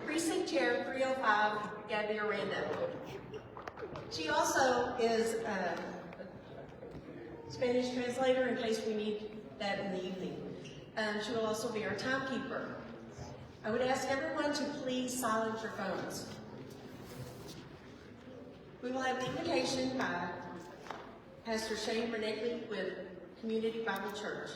Precinct Chair 305, Gabby Aranda. She also is a Spanish translator in case we need that in the evening. She will also be our timekeeper. I would ask everyone to please silence your phones. We will have the invocation by Pastor Shane Berneckley with Community Bible Church.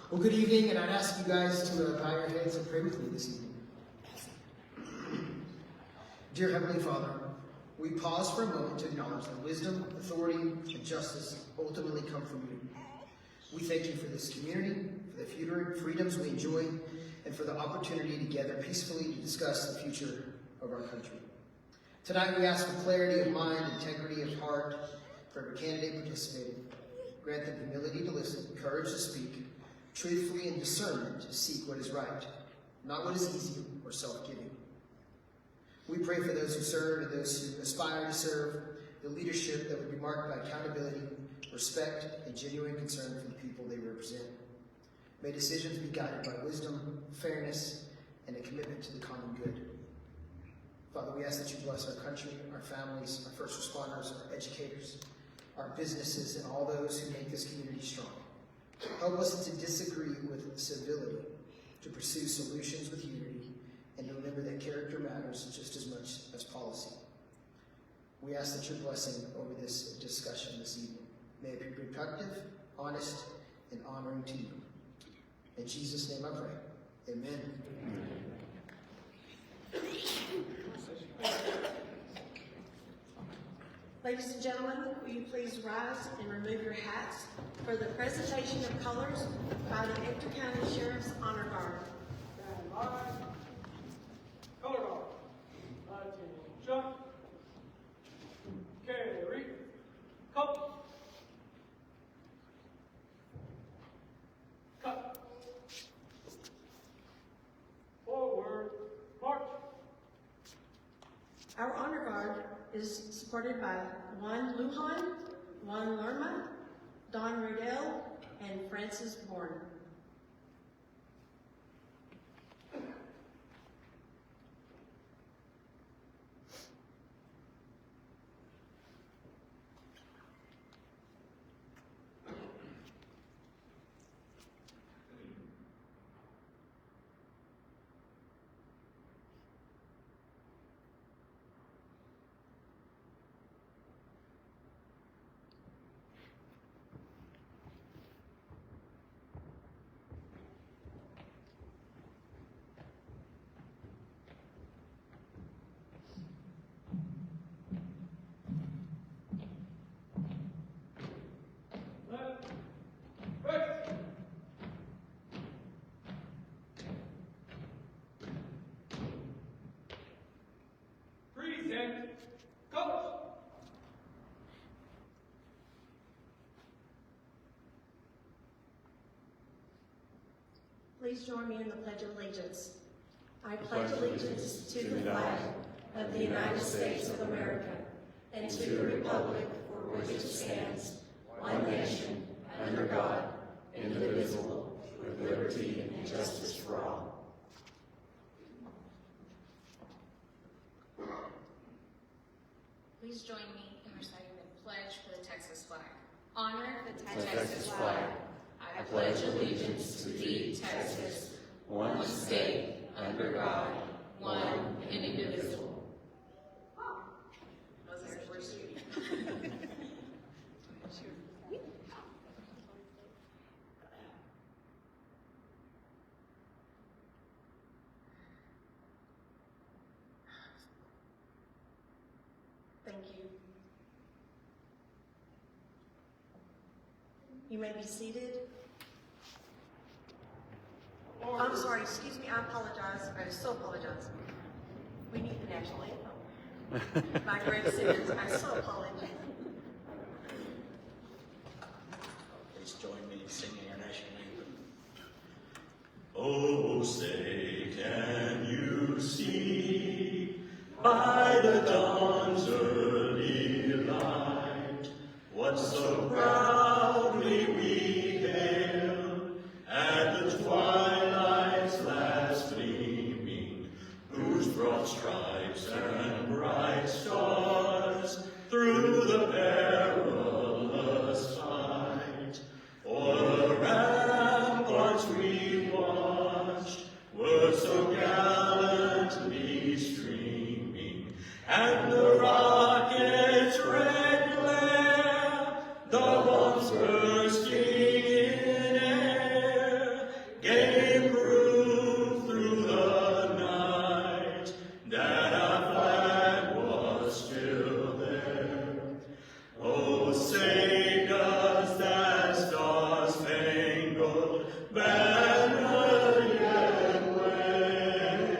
Well, good evening, and I'd ask you guys to bow your heads and pray with me this evening. Dear Heavenly Father, we pause for a moment to acknowledge that wisdom, authority, and justice ultimately come from you. We thank you for this community, for the freedoms we enjoy, and for the opportunity together peacefully to discuss the future of our country. Tonight we ask for clarity of mind, integrity of heart for every candidate participating. Grant them humility to listen, courage to speak, truthfully, and discernment to seek what is right, not what is easy or self-giving. We pray for those who serve and those who aspire to serve, the leadership that would be marked by accountability, respect, and genuine concern for the people they represent. May decisions be guided by wisdom, fairness, and a commitment to the common good. Father, we ask that you bless our country, our families, our first responders, our educators, our businesses, and all those who make this community strong. Help us to disagree with civility, to pursue solutions with unity, and to remember that character matters just as much as policy. We ask that your blessing over this discussion this evening. May it be productive, honest, and honoring to you. In Jesus' name I pray. Amen. Ladies and gentlemen, will you please rise and remove your hats for the presentation of colors by the Ector County Sheriff's Honor Guard. Stand by. Color guard. Attention. Carry. Cut. Cut. Forward. March. Our Honor Guard is supported by Juan Lujan, Juan Lerma, Don Riddell, and Francis Bourne. Please join me in the Pledge of Allegiance. I pledge allegiance to the flag of the United States of America and to the republic for which it stands, one nation, under God, indivisible, with liberty and justice for all. Please join me in reciting the pledge for the Texas flag. Honor the Texas flag. I pledge allegiance to thee, Texas, one state, under God, one and indivisible. Thank you. You may be seated. I'm sorry, excuse me, I apologize. I so apologize. We need the national anthem. By Greg Simmons, I so apologize. Please join me singing our national anthem. Oh, say, can you see by the dawn's early light what so proudly we hailed at the twilight so gallantly streaming, and the rocket's red glare, the bombs bursting in air, gave proof through the night that our flag was still there. Oh, say does that star-spangled banner yet wave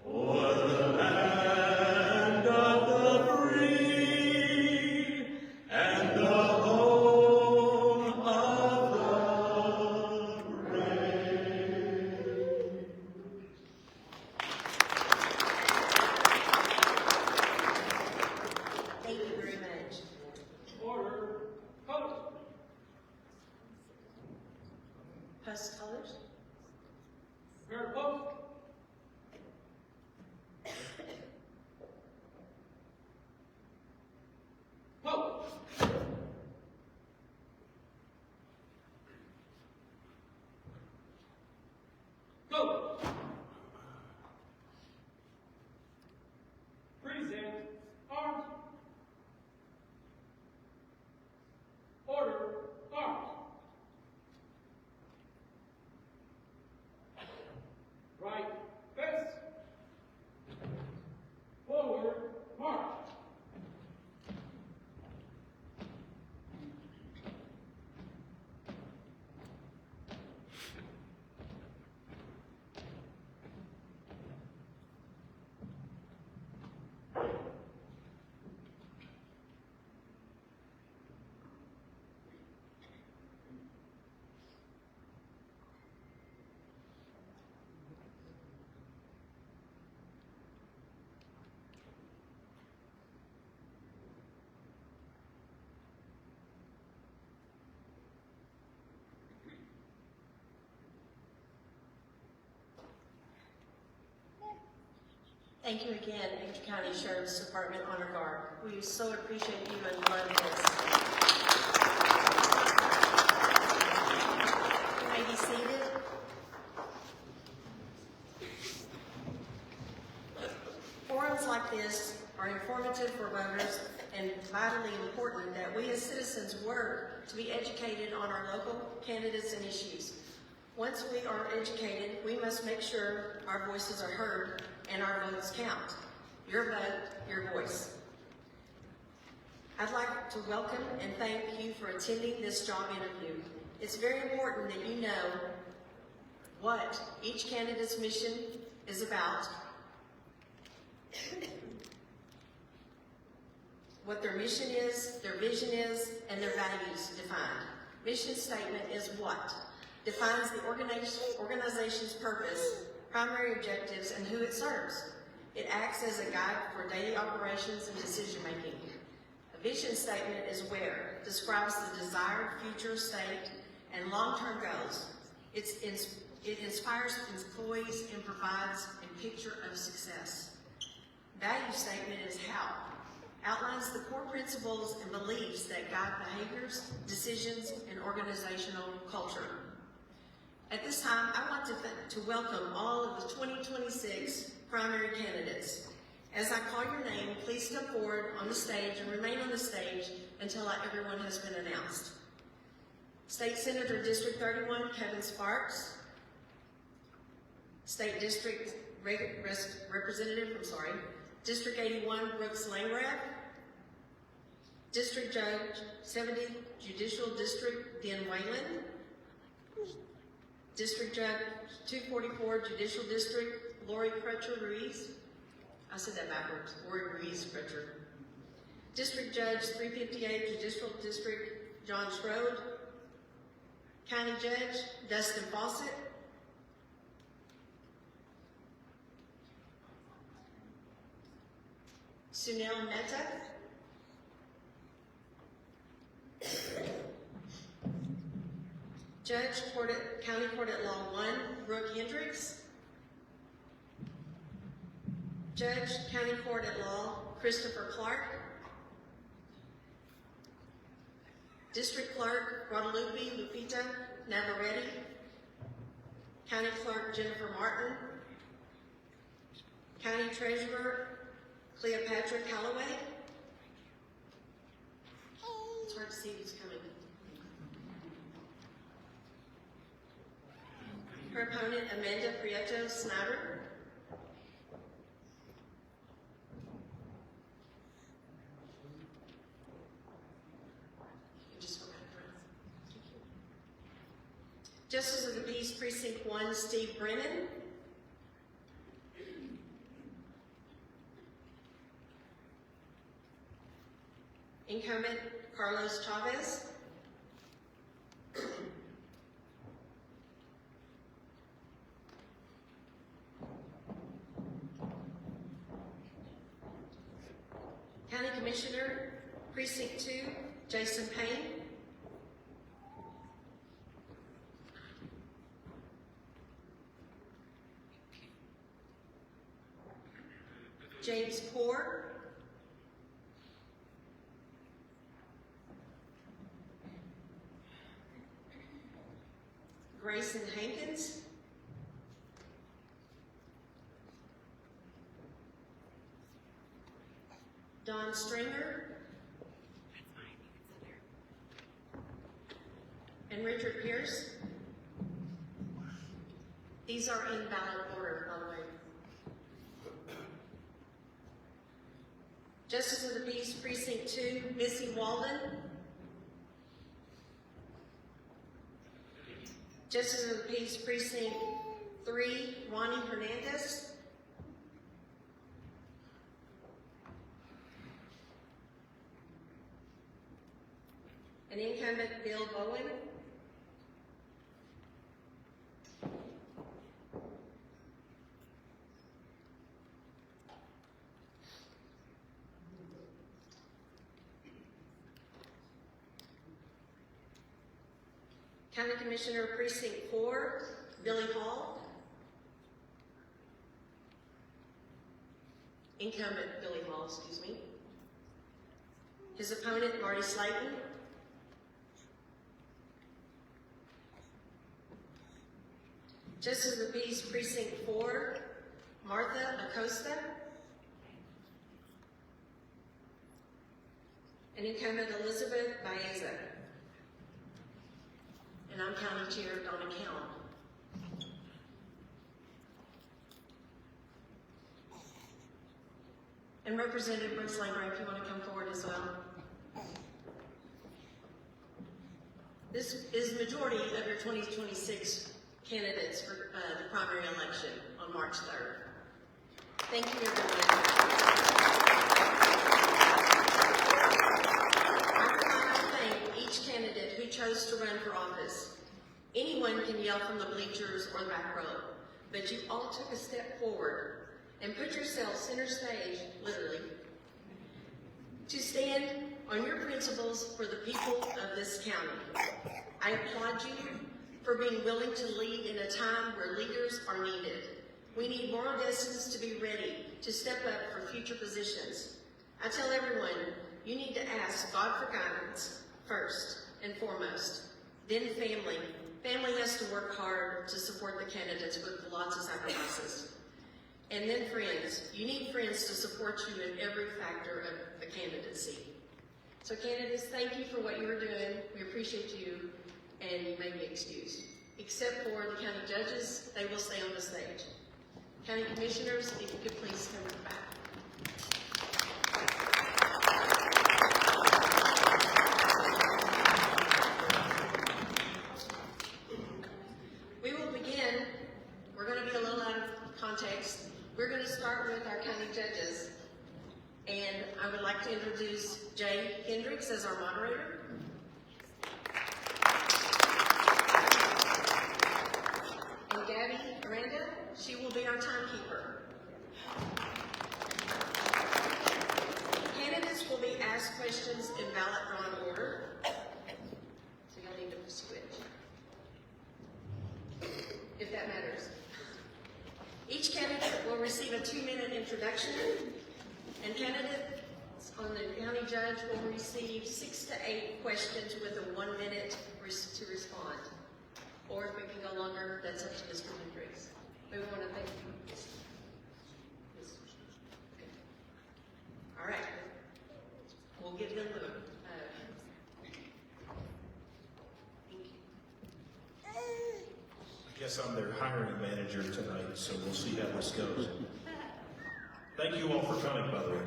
o'er the land of the free and the home of the brave? Thank you very much. Order. Colors. Post colors. Prepare to post. Post. Go. Present arms. Order arms. Right fist. Forward march. Thank you again, Ector County Sheriff's Department Honor Guard. We so appreciate you and love this. You may be seated. Forums like this are informative for voters and vitally important that we as citizens work to be educated on our local candidates and issues. Once we are educated, we must make sure our voices are heard and our votes count. Your vote, your voice. I'd like to welcome and thank you for attending this job interview. It's very important that you know what each candidate's mission is about, what their mission is, their vision is, and their values defined. Mission statement is what? Defines the organization's purpose, primary objectives, and who it serves. It acts as a guide for daily operations and decision making. A vision statement is where, describes the desired future state and long-term goals. It inspires employees and provides a picture of success. Value statement is how, outlines the core principles and beliefs that guide behaviors, decisions, and organizational culture. At this time, I want to welcome all of the 2026 primary candidates. As I call your name, please come forward on the stage and remain on the stage until everyone has been announced. State Senator District 31, Kevin Sparks. State District Representative, District 81, Brooks Langrath. District Judge, 70th Judicial District, Den Whalen. District Judge, 244 Judicial District, Lori Crutcher Ruiz. I said that backwards, Lori Ruiz Crutcher. District Judge, 358 Judicial District, John Strode. County Judge, Dustin Fawcett. Sunil Mehta. Judge, County Court at Law 1, Brooke Hendricks. Judge, County Court at Law, Christopher Clark. District Clerk, Guadalupe Lupita Navarrete. County Clerk Jennifer Martin. County Treasurer Cleopatra Calloway. It's hard to see who's coming. Her opponent, Amanda Prieto Snyder. Just go back front. Justice of the Peace, Precinct 1, Steve Brennan. Incumbent, Carlos Chavez. County Commissioner, Precinct 2, Jason Payne. James Poor. Grayson Hankins. Don Stringer. And Richard Pierce. These are in ballot order, by the way. Justice of the Peace, Precinct 2, Missy Walden. Justice of the Peace, Precinct 3, Ronnie Hernandez. An incumbent, Bill Bowen. County Commissioner, Precinct 4, Billy Hall. Incumbent Billy Hall, excuse me. His opponent, Marty Slayton. Justice of the Peace, Precinct 4, Martha Acosta. And incumbent, Elizabeth Baeza. And I'm County Chair Donna Count. And Representative Brooks Langer, if you want to come forward as well. This is the majority of your 2026 candidates for the primary election on March 3rd. Thank you, everyone. I would like to thank each candidate who chose to run for office. Anyone can yell from the bleachers or the back row, but you all took a step forward and put yourselves center stage, literally, to stand on your principles for the people of this county. I applaud you for being willing to lead in a time where leaders are needed. We need more Odessans to be ready to step up for future positions. I tell everyone, you need to ask God for guidance first and foremost, then family. Family has to work hard to support the candidates with lots of sacrifices. And then friends. You need friends to support you in every factor of the candidacy. So candidates, thank you for what you are doing. We appreciate you, and you may be excused. Except for the county judges, they will stay on the stage. County commissioners, if you could please come to the back. We will begin. We're going to be a little out of context. We're going to start with our county judges. And I would like to introduce Jay Hendricks as our moderator. And Gabby Aranda, she will be our timekeeper. Candidates will be asked questions in ballot drawn order. So you'll need to switch, if that matters. Each candidate will receive a 2-minute introduction, and candidates on the county judge will receive 6 to 8 questions with a 1 minute to respond. Or if we can go longer, that's up to Mr. Hendricks. guess I'm their hiring manager tonight, so we'll see how this goes. Thank you all for coming, by the way.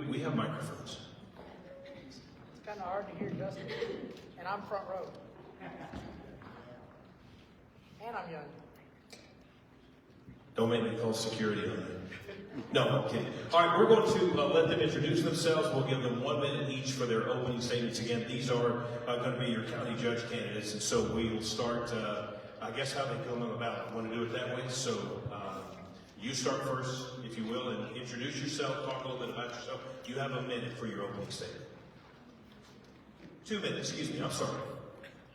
We have microphones. It's kind of hard to hear Justin, and I'm front row. And I'm young. Don't make me call security on that. No, I'm kidding. All right, we're going to let them introduce themselves. We'll give them 1 minute each for their opening statements. Again, these are going to be your county judge candidates, and so we will start, I guess, how they come about. I want to do it that way, so you start first, if you will, and introduce yourself, talk a little bit about yourself. You have a minute for your opening statement. 2 minutes, excuse me, I'm sorry.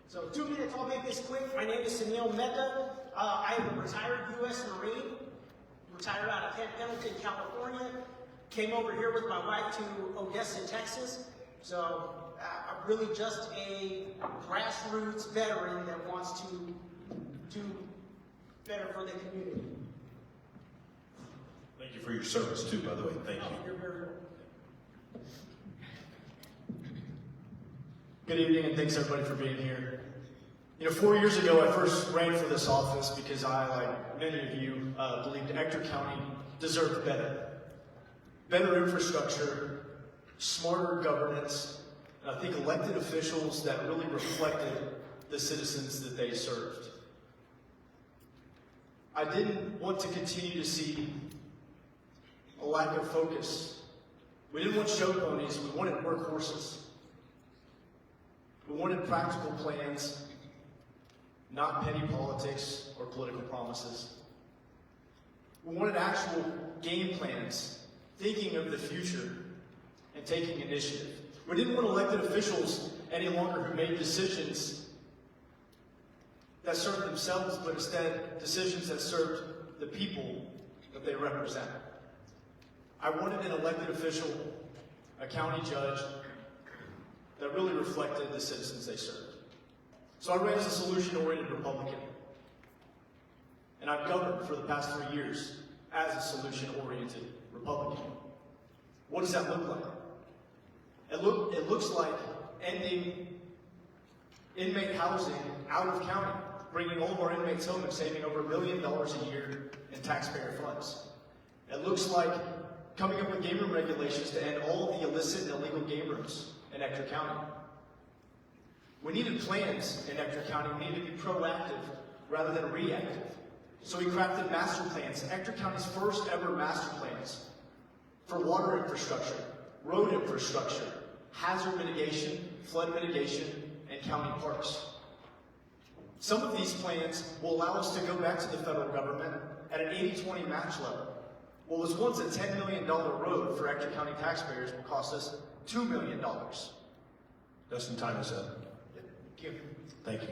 So 2 minutes, I'll make this quick. My name is Sunil Mehta. I am a retired U.S. Marine, retired out of Camp Pendleton, California. Came over here with my wife to Odessa, Texas. So I'm really just a grassroots veteran that wants to do better for the community. Thank you for your service, too, by the way. Thank you. You're very welcome. Good evening, and thanks everybody for being here. 4 years ago, I first ran for this office because I, like many of you, believed Ector County deserved better. Better infrastructure, smarter governance, and I think elected officials that really reflected the citizens that they served. I didn't want to continue to see a lack of focus. We didn't want show ponies, we wanted workhorses. We wanted practical plans, not petty politics or political promises. We wanted actual game plans, thinking of the future and taking initiative. We didn't want elected officials any longer who made decisions that served themselves, but instead decisions that served the people that they represent. I wanted an elected official, a county judge, that really reflected the citizens they served. So I ran as a solution-oriented Republican. And I've governed for the past 3 years as a solution-oriented Republican. What does that look like? It looks like ending inmate housing out of county, bringing all of our inmates home and saving over $1 million a year in taxpayer funds. It looks like coming up with game room regulations to end all of the illicit and illegal game rooms in Ector County. We needed plans in Ector County. We needed to be proactive rather than reactive. So we crafted master plans, Ector County's first ever master plans for water infrastructure, road infrastructure, hazard mitigation, flood mitigation, and county parks. Some of these plans will allow us to go back to the federal government at an 80-20 match level. What was once a $10 million road for Ector County taxpayers will cost us $2 million. Dustin, time is up. Thank you. Thank you.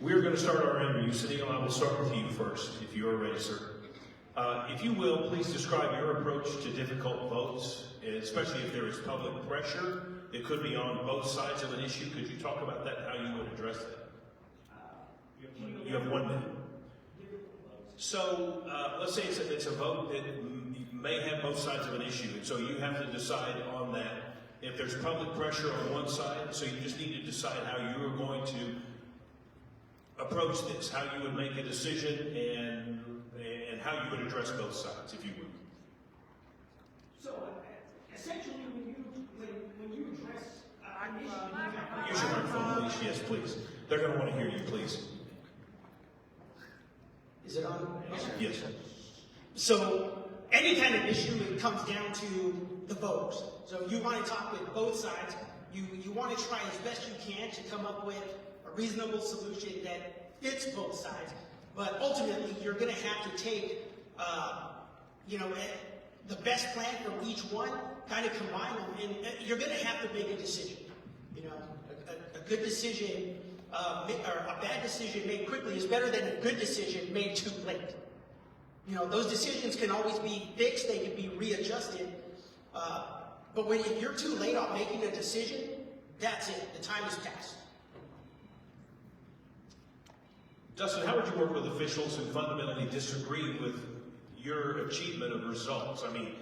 We're going to start our interview. Sunil, I will start with you first, if you are ready, sir. If you will, please describe your approach to difficult votes, especially if there is public pressure. It could be on both sides of an issue. Could you talk about that, how you would address that? You have 1 minute. So let's say it's a vote that may have both sides of an issue, and so you have to decide on that. If there's public pressure on one side, so you just need to decide how you are going to approach this, how you would make a decision, and how you would address both sides, if you would. So essentially, when you address an issue, Use your microphone, please. Yes, please. They're going to want to hear you, please. is it on? Yes. So any kind of issue, it comes down to the voters. So you want to talk with both sides. You want to try as best you can to come up with a reasonable solution that fits both sides. But ultimately, you're going to have to take, the best plan from each one, kind of combine them, and you're going to have to make a decision. A good decision or a bad decision made quickly is better than a good decision made too late. Those decisions can always be fixed, they can be readjusted, but if you're too late on making a decision, that's it, the time has passed. Dustin, how would you work with officials who fundamentally disagree with your achievement of results? I mean,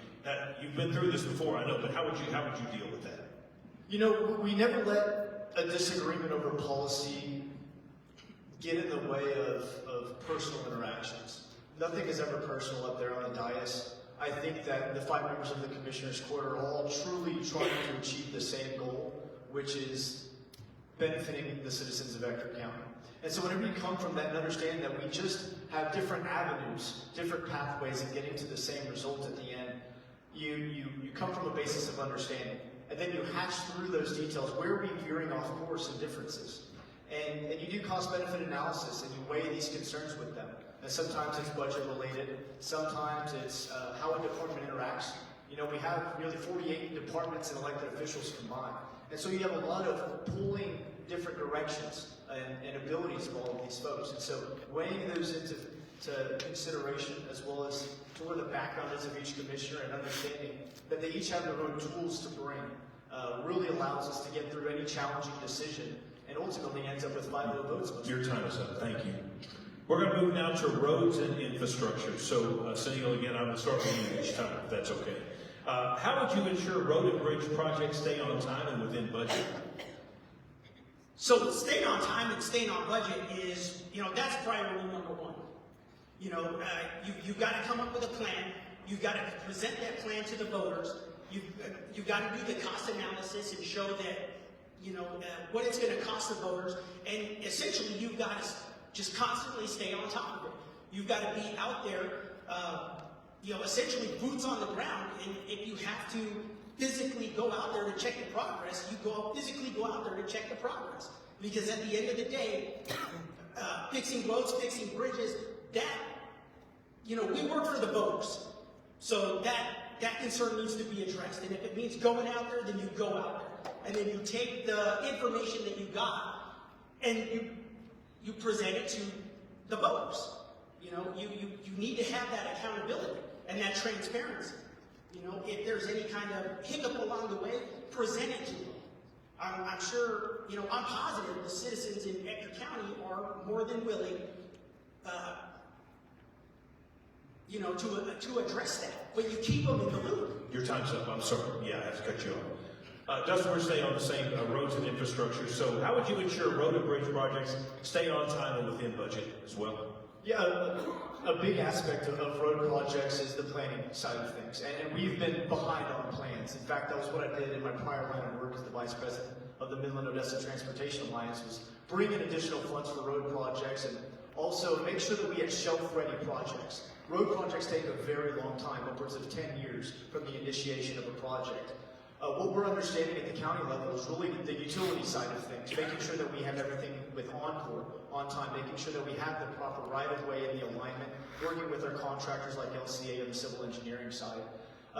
You've been through this before, I know, but how would you deal with that? You know, we never let a disagreement over policy get in the way of personal interactions. Nothing is ever personal up there on the dais. I think that the 5 members of the Commissioners' Court are all truly trying to achieve the same goal, which is benefiting the citizens of Ector County. And so whenever you come from that and understand that we just have different avenues, different pathways in getting to the same result at the end, you come from a basis of understanding. And then you hash through those details. Where are we veering off course and differences? And you do cost-benefit analysis, and you weigh these concerns with them. And sometimes it's budget-related. Sometimes it's how a department interacts. You know, we have nearly 48 departments and elected officials combined. And so you have a lot of pulling different directions and abilities of all of these folks. And so weighing those into consideration, as well as to where the background is of each commissioner, and understanding that they each have their own tools to bring, really allows us to get through any challenging decision and ultimately ends up with 5-0 votes. Your time is up. Thank you. We're going to move now to roads and infrastructure. So, Sunil, again, I'm going to start with you each time, if that's okay. How would you ensure road and bridge projects stay on time and within budget? So staying on time and staying on budget is, that's priority number one. You've got to come up with a plan. You've got to present that plan to the voters. You've got to do the cost analysis and show that, what it's going to cost the voters. And essentially, you've got to just constantly stay on top of it. You've got to be out there, essentially boots on the ground. And if you have to physically go out there to check the progress, you physically go out there to check the progress. Because at the end of the day, fixing roads, fixing bridges, we work for the voters. So that concern needs to be addressed. And if it means going out there, then you go out there. And then you take the information that you got and you present it to the voters. You need to have that accountability and that transparency. If there's any kind of hiccup along the way, present it to them. I'm sure, I'm positive the citizens in Ector County are more than willing, to address that. But you keep them in the loop. Your time's up. I'm sorry. Yeah, I have to cut you off. Dustin, we're staying on the same roads and infrastructure. So how would you ensure road and bridge projects stay on time and within budget as well? Yeah, a big aspect of road projects is the planning side of things. And we've been behind on plans. In fact, that was what I did in my prior line of work as the vice president of the Midland-Odessa Transportation Alliance, was bring in additional funds for road projects and also make sure that we had shelf-ready projects. Road projects take a very long time, upwards of 10 years from the initiation of a project. What we're understanding at the county level is really the utility side of things, making sure that we have everything with Encore on time, making sure that we have the proper right-of-way in the alignment, working with our contractors like LCA on the civil engineering side.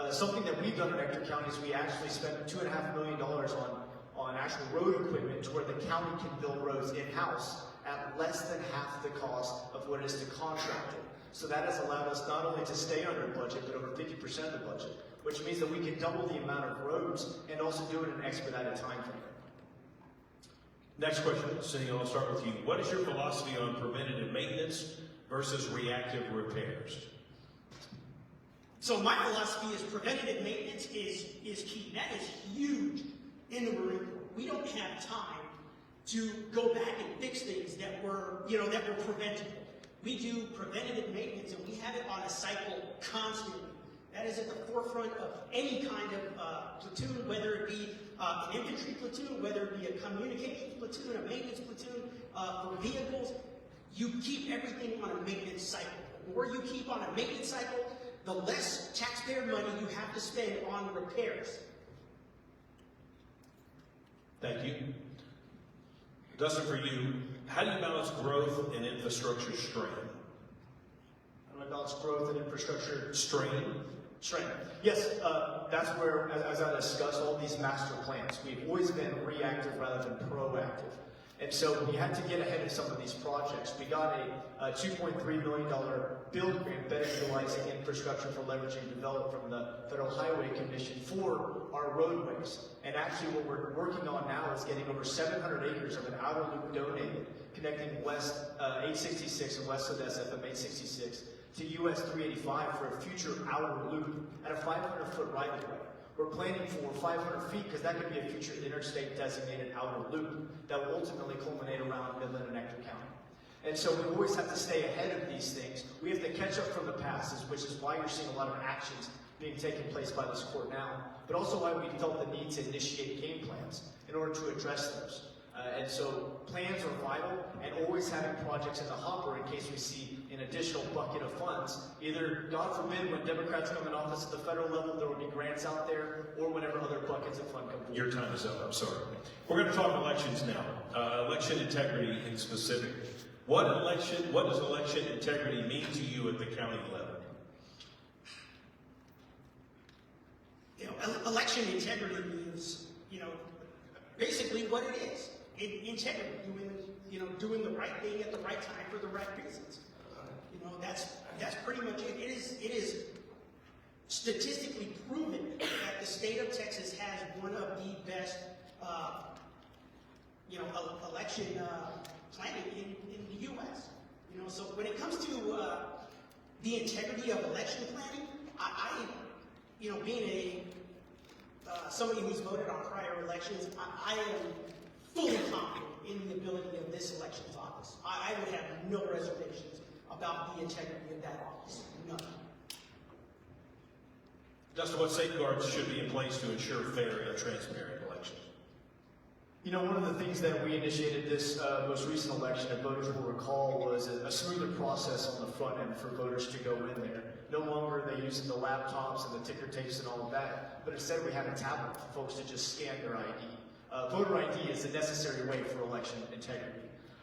Something that we've done in Ector County is we actually spent $2.5 million on actual road equipment to where the county can build roads in-house at less than half the cost of what it is to contract it. So that has allowed us not only to stay under budget, but over 50% of the budget, which means that we can double the amount of roads and also do it in an expedited time frame. Next question, Cindy, I'll start with you. What is your philosophy on preventative maintenance versus reactive repairs? So my philosophy is preventative maintenance is key. That is huge in the Marine Corps. We don't have time to go back and fix things that were preventable. We do preventative maintenance, and we have it on a cycle constantly. That is at the forefront of any kind of platoon, whether it be an infantry platoon, whether it be a communications platoon, a maintenance platoon for vehicles. You keep everything on a maintenance cycle. The more you keep on a maintenance cycle, the less taxpayer money you have to spend on repairs. Thank you. Dustin, for you, how do you balance growth and infrastructure strain? How do I balance growth and infrastructure Strain? strain? Yes, that's where, as I discussed, all these master plans, we've always been reactive rather than proactive. And so we had to get ahead of some of these projects. We got a $2.3 million build grant better utilizing infrastructure for leveraging developed from the Federal Highway Commission for our roadways. And actually what we're working on now is getting over 700 acres of an outer loop donated, connecting west 866 and west of SF 866 to US 385 for a future outer loop at a 500-foot right-of-way. We're planning for 500 feet because that could be a future interstate designated outer loop that will ultimately culminate around Midland and Ector County. And so we always have to stay ahead of these things. We have to catch up from the past, which is why you're seeing a lot of actions being taken place by this court now, but also why we felt the need to initiate game plans in order to address those. And so plans are vital, and always having projects in the hopper in case we see an additional bucket of funds. Either, God forbid, when Democrats come in office at the federal level, there will be grants out there, or whenever other buckets of fund come forward. Your time is up, I'm sorry. We're going to talk elections now. Election integrity in specific. What does election integrity mean to you at the county level? You know, election integrity means, basically what it is. Integrity, doing the right thing at the right time for the right reasons. That's pretty much it. It is statistically proven that the state of Texas has one of the best, election planning in the U.S. So when it comes to the integrity of election planning, I being somebody who's voted on prior elections, I am fully confident in the ability of this elections office. I would have no reservations about the integrity of that office. None. Justin, what safeguards should be in place to ensure fair and transparent elections? One of the things that we initiated this most recent election, if voters will recall, was a smoother process on the front end for voters to go in there. No longer are they using the laptops and the ticker tapes and all of that, but instead we have a tablet for folks to just scan their ID. Voter ID is a necessary way for election integrity.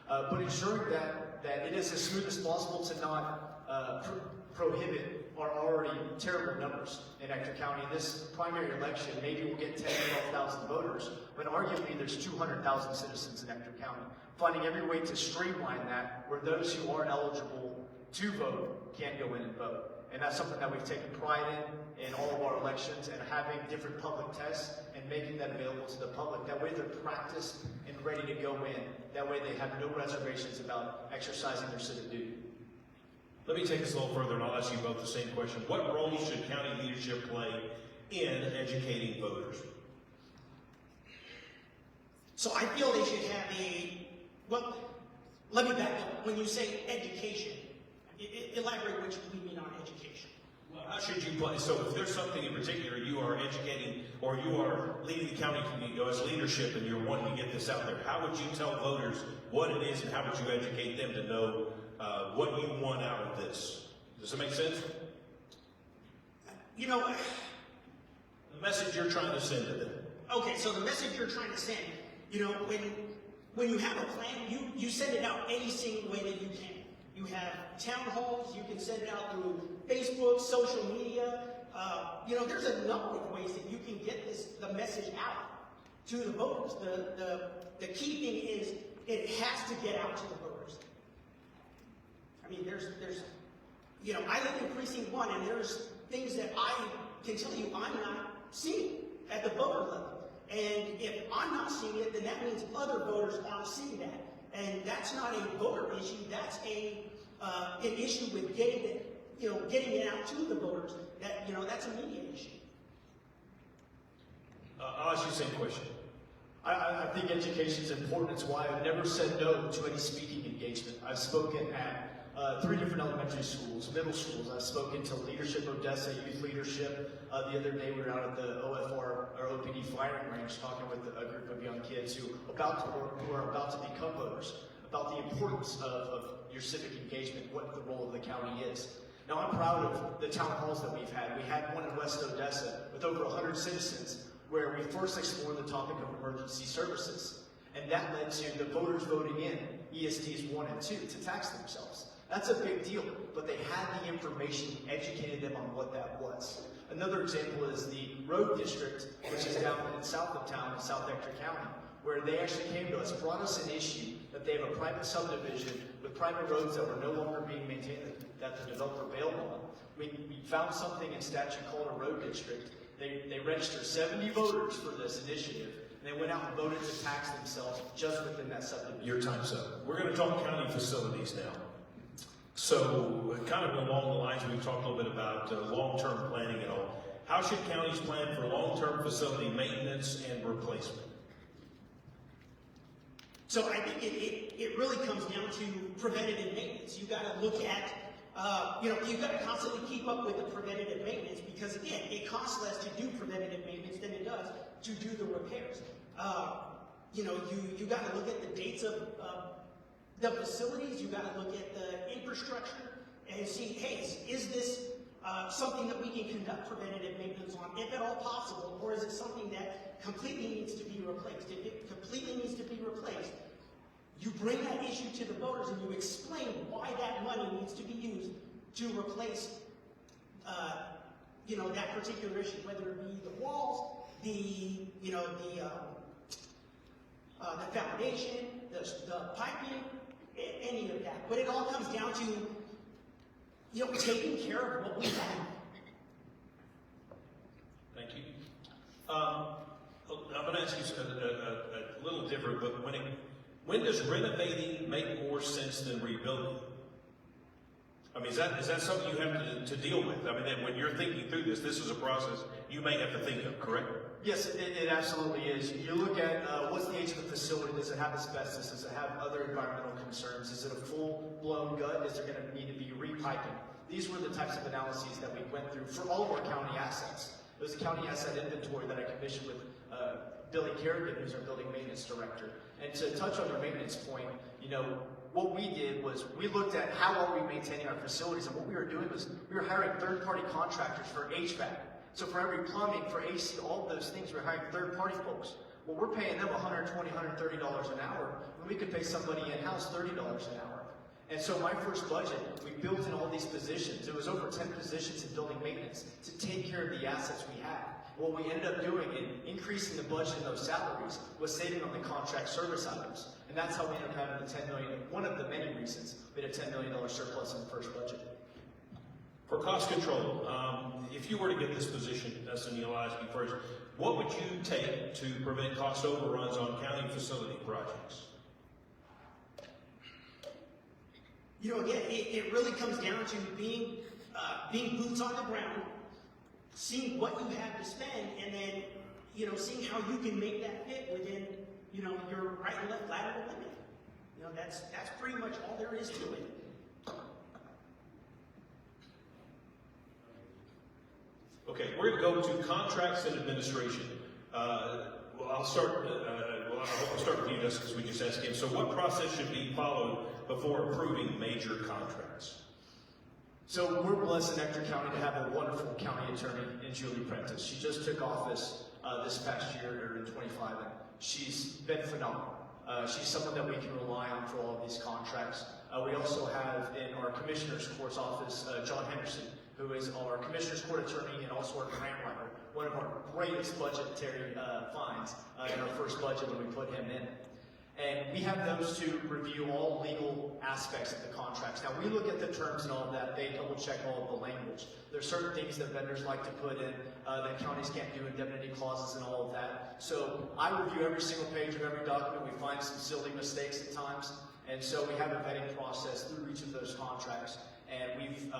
But ensuring that it is as smooth as possible to not prohibit our already terrible numbers in Ector County. This primary election, maybe we'll get 10,000 to 12,000 voters, when arguably there's 200,000 citizens in Ector County. Finding every way to streamline that, where those who are eligible to vote can go in and vote. And that's something that we've taken pride in all of our elections, and having different public tests and making that available to the public. That way they're practiced and ready to go in. That way they have no reservations about exercising their civic duty. Let me take this a little further, and I'll ask you both the same question. What role should county leadership play in educating voters? So I feel they should have let me back up. When you say education, elaborate what you mean on education. Well, how should you play? So if there's something in particular you are educating, or you are leading the county community as leadership and you're wanting to get this out there, how would you tell voters what it is, and how would you educate them to know what you want out of this? Does it make sense? The message you're trying to send to them. Okay, so the message you're trying to send, when you have a plan, you send it out any single way that you can. You have town halls, you can send it out through Facebook, social media. There's a number of ways that you can get the message out to the voters. The key thing is it has to get out to the voters. I mean, I live in precinct 1, and there's things that I can tell you I'm not seeing at the voter level. And if I'm not seeing it, then that means other voters aren't seeing that. And that's not a voter issue, that's an issue with getting it out to the voters. That's a media issue. I'll ask you the same question. I think education is important. It's why I've never said no to any speaking engagement. I've spoken at 3 different elementary schools, middle schools. I've spoken to leadership, Odessa, youth leadership. The other day we were out at the OFR, or OPD firing range, talking with a group of young kids who are about to become voters, about the importance of your civic engagement, what the role of the county is. Now, I'm proud of the town halls that we've had. We had one in West Odessa with over 100 citizens, where we first explored the topic of emergency services. And that led to the voters voting in ESDs 1 and 2 to tax themselves. That's a big deal, but they had the information, educated them on what that was. Another example is the road district, which is down in south of town in South Ector County, where they actually came to us, brought us an issue that they have a private subdivision with private roads that were no longer being maintained, that the developer bailed on. We found something in statute called a road district. They registered 70 voters for this initiative, and they went out and voted to tax themselves just within that subdivision. Your time's up. We're going to talk county facilities now. So, kind of along the lines, we've talked a little bit about long-term planning and all. How should counties plan for long-term facility maintenance and replacement? So I think it really comes down to preventative maintenance. You gotta look at, you've gotta constantly keep up with the preventative maintenance because again, it costs less to do preventative maintenance than it does to do the repairs. You gotta look at the dates of the facilities, you gotta look at the infrastructure and see, hey, is this something that we can conduct preventative maintenance on, if at all possible, or is it something that completely needs to be replaced? If it completely needs to be replaced, you bring that issue to the voters and you explain why that money needs to be used to replace, that particular issue, whether it be the walls, the foundation, the piping, any of that. But it all comes down to, taking care of what we have. Thank you. I'm going to ask you a little different, but when does renovating make more sense than rebuilding? I mean, is that something you have to deal with? I mean, when you're thinking through this is a process you may have to think of, correct? Yes, it absolutely is. You look at what's the age of the facility. Does it have asbestos? Does it have other environmental concerns? Is it a full-blown gut? Is there going to need to be repiping? These were the types of analyses that we went through for all of our county assets. It was a county asset inventory that I commissioned with Billy Kerrigan, who's our building maintenance director. And to touch on your maintenance point, what we did was we looked at how are we maintaining our facilities, and what we were doing was we were hiring third-party contractors for HVAC. So for every plumbing, for AC, all of those things, we're hiring third-party folks. Well, we're paying them $120, $130 an hour, when we could pay somebody in-house $30 an hour. And so my first budget, we built in all these positions. It was over 10 positions in building maintenance to take care of the assets we had. What we ended up doing in increasing the budget in those salaries was saving on the contract service items. And that's how we ended up having the $10 million, one of the many reasons we had a $10 million surplus in the first budget. For cost control, if you were to get this position, Dustin, you'll ask you first, what would you take to prevent cost overruns on county facility projects? Again, it really comes down to being boots on the ground, seeing what you have to spend, and then, seeing how you can make that fit within, your right and left lateral limit. That's pretty much all there is to it. Okay, we're going to go to contracts and administration. I'll start with you, Dustin, because we just asked him. So what process should be followed before approving major contracts? So we're blessed in Ector County to have a wonderful county attorney in Julie Prentice. She just took office this past year, or in 25, and she's been phenomenal. She's someone that we can rely on for all of these contracts. We also have in our Commissioner's Court's office, John Henderson, who is our Commissioner's Court attorney and also our grant writer, one of our greatest budgetary finds in our first budget when we put him in. And we have those to review all legal aspects of the contracts. Now, we look at the terms and all of that. They double check all of the language. There's certain things that vendors like to put in that counties can't do, indemnity clauses and all of that. So I review every single page of every document. We find some silly mistakes at times. And so we have a vetting process through each of those contracts. And we've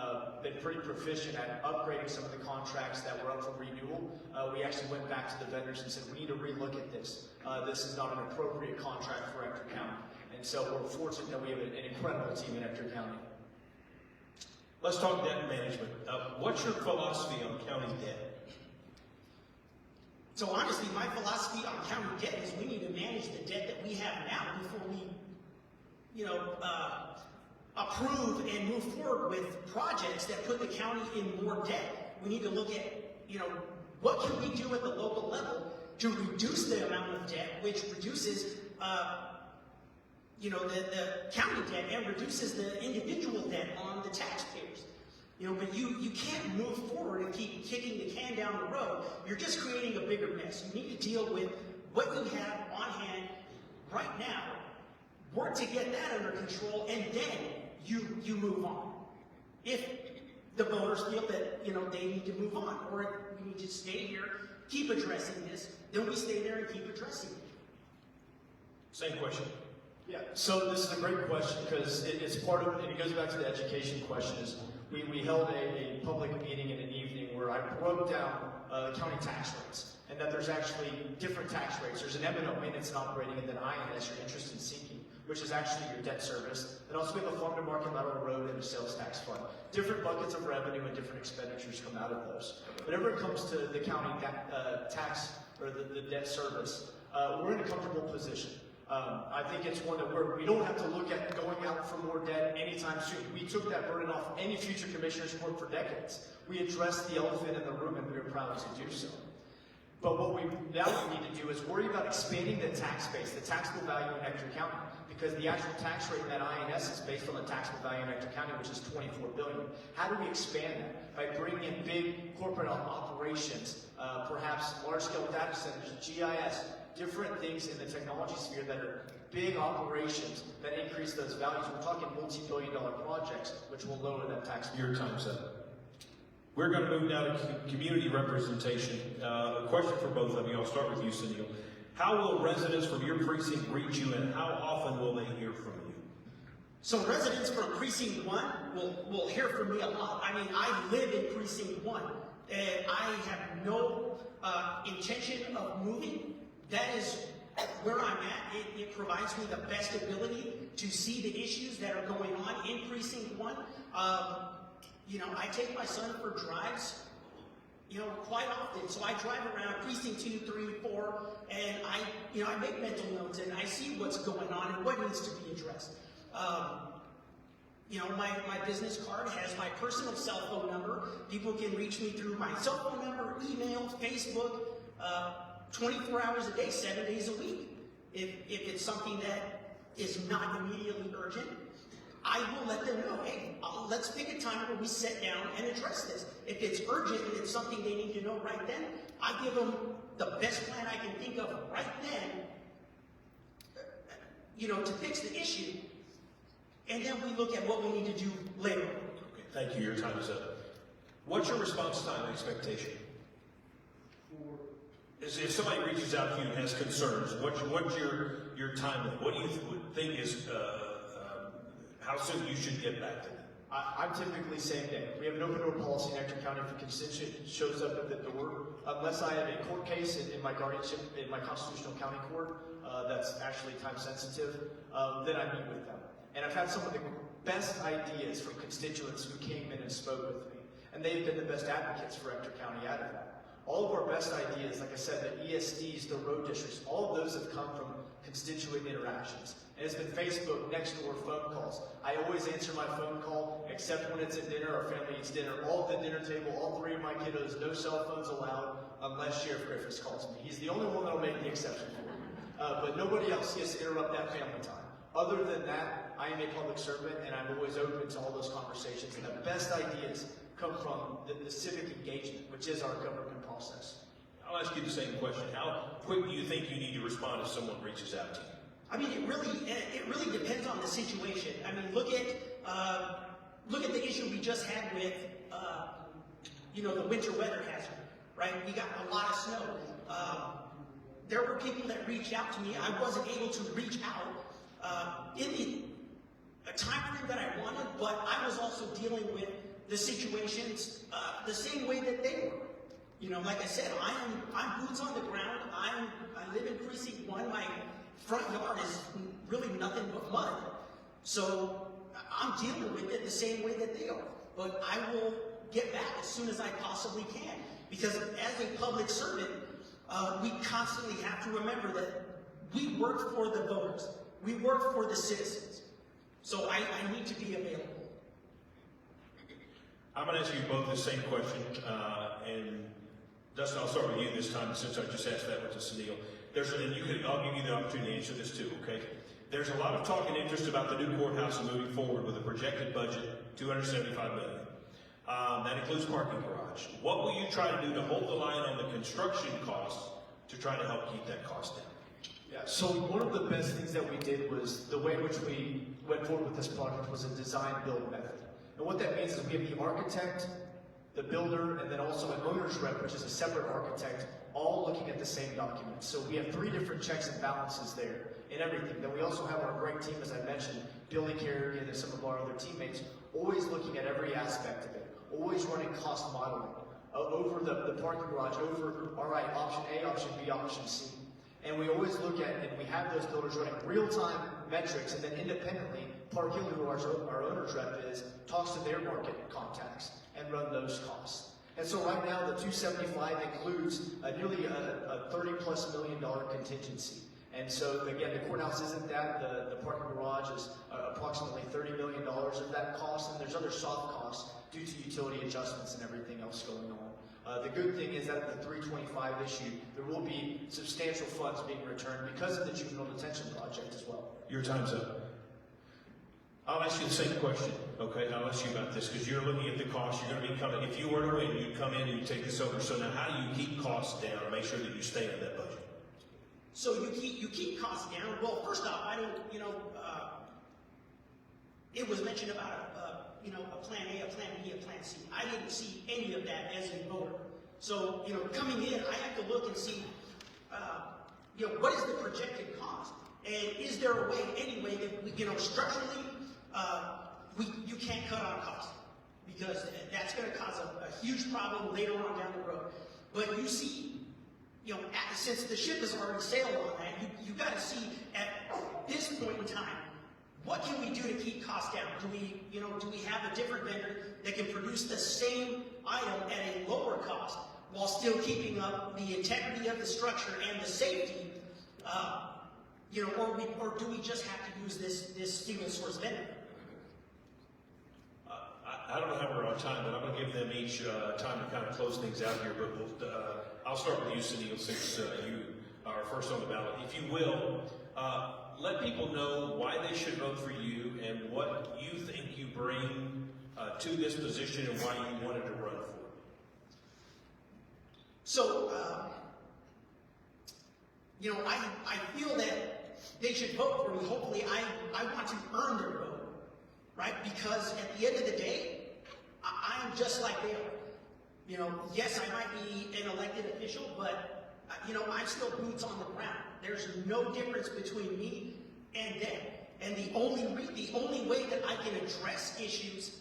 been pretty proficient at upgrading some of the contracts that were up for renewal. We actually went back to the vendors and said, we need to relook at this. This is not an appropriate contract for Ector County. And so we're fortunate that we have an incredible team in Ector County. Let's talk debt management. What's your philosophy on county debt? So honestly, my philosophy on county debt is we need to manage the debt that we have now before we, approve and move forward with projects that put the county in more debt. We need to look at, what can we do at the local level to reduce the amount of debt, which reduces, the county debt and reduces the individual debt on the taxpayers. But you can't move forward and keep kicking the can down the road. You're just creating a bigger mess. You need to deal with what you have on hand right now, work to get that under control, and then you move on. If the voters feel that, they need to move on, or if we need to stay here, keep addressing this, then we stay there and keep addressing it. Same question. Yeah, so this is a great question because it's part of, and it goes back to the education question, is we held a public meeting in an evening where I broke down county tax rates, and that there's actually different tax rates. There's an M&O, maintenance and operating, and then INS, your interest in sinking, which is actually your debt service. And also we have a farm to market lateral road and a sales tax fund. Different buckets of revenue and different expenditures come out of those. Whenever it comes to the county tax or the debt service, we're in a comfortable position. I think it's one that we don't have to look at going out for more debt anytime soon. We took that burden off any future commissioners who worked for decades. We addressed the elephant in the room, and we were proud to do so. But what we now need to do is worry about expanding the tax base, the taxable value in Ector County, because the actual tax rate in that INS is based on the taxable value in Ector County, which is $24 billion. How do we expand that? By bringing in big corporate operations, perhaps large-scale data centers, GIS, different things in the technology sphere that are big operations that increase those values. We're talking multi-billion-dollar projects, which will lower that tax. Your time's up. We're going to move now to community representation. A question for both of you. I'll start with you, Sunil. How will residents from your precinct reach you, and how often will they hear from you? So residents from Precinct 1 will hear from me a lot. I mean, I live in Precinct 1, and I have no intention of moving. That is where I'm at. It provides me the best ability to see the issues that are going on in Precinct 1. You know, I take my son for drives, you know, quite often. So I drive around Precinct 2, 3, 4, and I make mental notes and I see what's going on and what needs to be addressed. You know, my business card has my personal cell phone number. People can reach me through my cell phone number, email, Facebook, 24 hours a day, 7 days a week. If it's something that is not immediately urgent, I will let them know, hey, let's pick a time where we sit down and address this. If it's urgent and it's something they need to know right then, I give them the best plan I can think of right then, you know, to fix the issue. And then we look at what we need to do later. Okay, thank you. Your time is up. What's your response time expectation? If somebody reaches out to you and has concerns, what's your time limit? What do you think is how soon you should get back to them? I'm typically same day. We have an open door policy in Ector County. If a constituent shows up at the door, unless I have a court case in my guardianship, in my constitutional county court, that's actually time sensitive, then I meet with them. And I've had some of the best ideas from constituents who came in and spoke with me. And they've been the best advocates for Ector County out of that. All of our best ideas, like I said, the ESDs, the road districts, all of those have come from constituent interactions. And it's been Facebook, next door, phone calls. I always answer my phone call, except when it's at dinner, our family eats dinner. All at the dinner table, all three of my kiddos, no cell phones allowed, unless Sheriff Griffiths calls me. He's the only one that'll make the exception for me. But nobody else gets to interrupt that family time. Other than that, I am a public servant, and I'm always open to all those conversations. And the best ideas come from the civic engagement, which is our government process. I'll ask you the same question. How quick do you think you need to respond if someone reaches out to you? I mean, it really depends on the situation. I mean, look at the issue we just had with, you know, the winter weather hazard, right? We got a lot of snow. There were people that reached out to me. I wasn't able to reach out in the time frame that I wanted, but I was also dealing with the situations the same way that they were. You know, like I said, I'm boots on the ground. I live in Precinct 1. My front yard is really nothing but mud. So I'm dealing with it the same way that they are. But I will get back as soon as I possibly can. Because as a public servant, we constantly have to remember that we work for the voters. We work for the citizens. So I need to be available. I'm going to ask you both the same question, and Dustin, I'll start with you this time since I just asked that with Sunil. I'll give you the opportunity to answer this too, okay? There's a lot of talk and interest about the new courthouse and moving forward with a projected budget, $275 million. That includes parking garage. What will you try to do to hold the line on the construction costs to try to help keep that cost down? Yeah, so one of the best things that we did was the way in which we went forward with this project was a design-build method. And what that means is we have the architect, the builder, and then also an owner's rep, which is a separate architect, all looking at the same document. So we have 3 different checks and balances there in everything. Then we also have our great team, as I mentioned, Billy Kerrigan and some of our other teammates, always looking at every aspect of it, always running cost modeling over the parking garage, over, all right, option A, option B, option C. And we always look at, and we have those builders running real-time metrics, and then independently, Park Hill, who our owner's rep is, talks to their market contacts and run those costs. And so right now, the 275 includes nearly a $30+ million contingency. And so again, the courthouse isn't that, the parking garage is approximately $30 million of that cost, and there's other soft costs due to utility adjustments and everything else going on. The good thing is that the 325 issue, there will be substantial funds being returned because of the juvenile detention project as well. Your time's up. I'll ask you the same question, okay? I'll ask you about this, because you're looking at the cost. You're going to be coming, if you were to win, you'd come in and you'd take this over. So now how do you keep costs down and make sure that you stay in that budget? So you keep costs down. Well, first off, I don't, it was mentioned about a plan A, a plan B, a plan C. I didn't see any of that as a voter. So, coming in, I have to look and see, what is the projected cost? And is there a way, any way that we, structurally, you can't cut on cost? Because that's going to cause a huge problem later on down the road. But you see, since the ship has already sailed on that, you got to see at this point in time, what can we do to keep costs down? Do we have a different vendor that can produce the same item at a lower cost while still keeping up the integrity of the structure and the safety? Or do we just have to use this single source vendor? I don't know how we're on time, but I'm going to give them each time to kind of close things out here. But I'll start with you, Sunil, since you are first on the ballot. If you will, let people know why they should vote for you and what you think you bring to this position and why you wanted to run for it. So, I feel that they should vote for me. Hopefully, I want to earn their vote, right? Because at the end of the day, I am just like they are. Yes, I might be an elected official, but I'm still boots on the ground. There's no difference between me and them. And the only way that I can address issues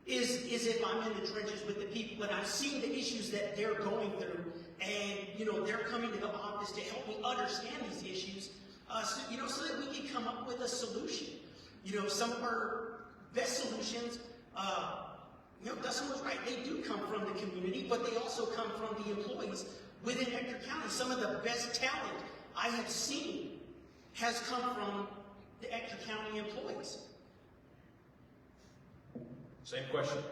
is if I'm in the trenches with the people and I've seen the issues that they're going through, and they're coming to the office to help me understand these issues, so that we can come up with a solution. Some of our best solutions, Dustin was right, they do come from the community, but they also come from the employees within Ector County. Some of the best talent I have seen has come from the Ector County employees. Same question.